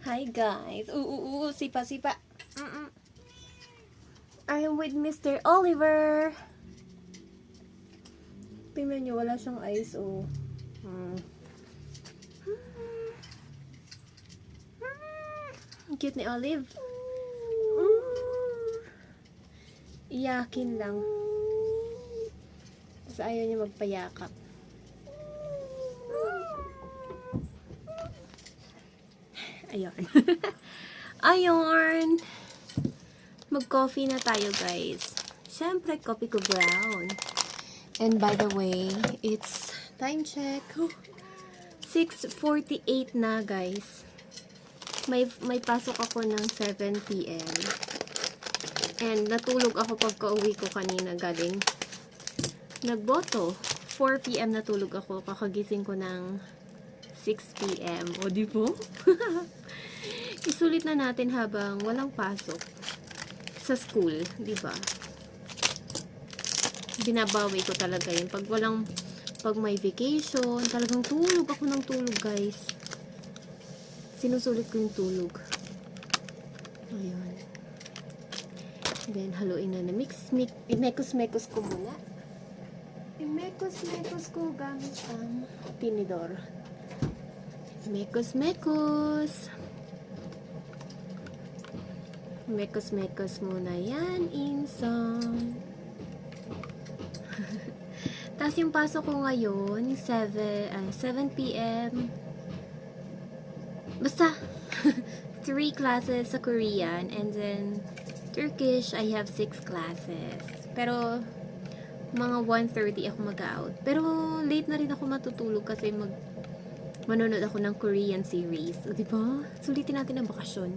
Hi guys. Sipa, sipa. I am with Mr. Oliver. Tingnan nyo, wala siyang eyes, oh. Ang cute ni Olive. Iyakin lang. Tapos ayaw niya magpayakap. Ayun. Ayun. Mag-coffee na tayo, guys. Siyempre, coffee ko brown. And by the way, it's time check. 6:48 na, guys. May pasok ako ng 7 p.m. And natulog ako pagka-uwi ko kanina galing nagboto. 4 p.m. natulog ako. Kakagising ko ng 6 p.m. O, di po? Isulit na natin habang walang pasok sa school, di ba? Binabawi ko talaga yun. Pag may vacation, talagang tulog ako ng tulog, guys. Sinusulit ko yung tulog. Ayun. Then, haluin na imekos-mekos ko muna. Imekos-mekos ko gamit ang tinidor. Mekos-mekos. Mekos-mekos muna yan, insan. Tapos yung pasok ko ngayon, 7 p.m. Basta, 3 classes sa Korean, and then Turkish, I have 6 classes. Pero, mga 1:30 ako mag-out. Pero, late na rin ako matutulog kasi manonood ako ng Korean series. O, diba? Sulitin natin ang bakasyon.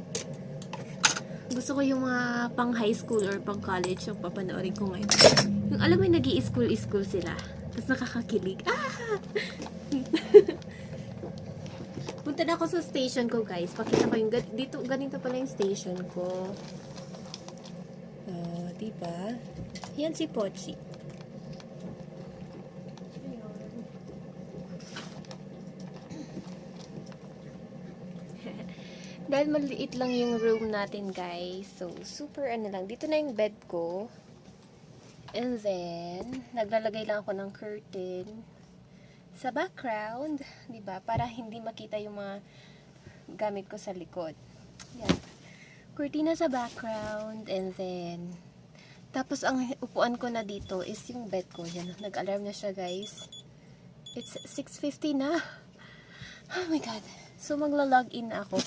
Gusto ko yung mga pang high school or pang college yung papanoorin ko ngayon. Yung alam mo yung nag-i-school sila. Tapos nakakakilig. Punta na ako sa station ko, guys. Pakita ko yung dito, ganito pala yung station ko. Diba? Yan si Pochi. Dahil maliit lang yung room natin, guys. So, super lang. Dito na yung bed ko. And then, naglalagay lang ako ng curtain sa background. Diba? Para hindi makita yung mga gamit ko sa likod. Yan. Kurtina sa background. And then, tapos ang upuan ko na dito is yung bed ko. Yan. Nag-alarm na siya, guys. It's 6:50 na. Oh my God. So, magla-login na ako.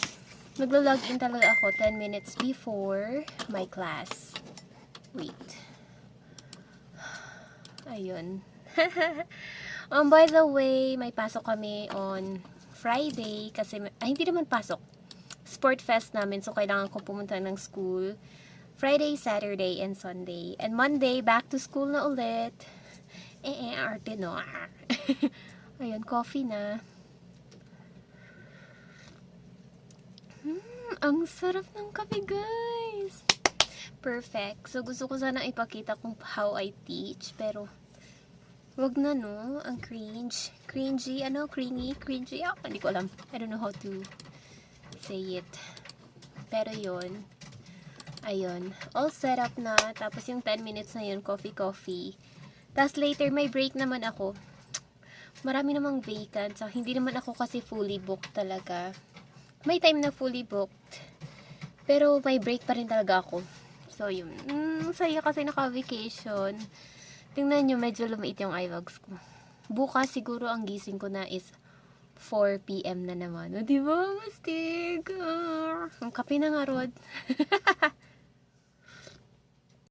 Maglo-login talaga ako 10 minutes before my class. Wait. Ayun. By the way, may pasok kami on Friday kasi, hindi naman pasok. Sport fest namin, so kailangan ko pumunta ng school. Friday, Saturday, and Sunday. And Monday, back to school na ulit. Arte no. Ayun, coffee na. Ang sarap ng kape, guys. Perfect. So, gusto ko sana ipakita kung how I teach. Pero, wag na, no? Ang cringe. Cringy. Cringy. Hindi ko alam. I don't know how to say it. Pero yun. Ayun. All set up na. Tapos yung 10 minutes na yun, coffee. Tapos later, may break naman ako. Marami namang vacant. So, hindi naman ako kasi fully booked talaga. May time na fully booked. Pero may break pa rin talaga ako. So, yun. Saya kasi naka-vacation. Tingnan nyo, medyo lumiit yung eyebags ko. Bukas siguro ang gising ko na is 4 p.m. na naman. O, diba? Mastig. Ang kape na nga, Rod.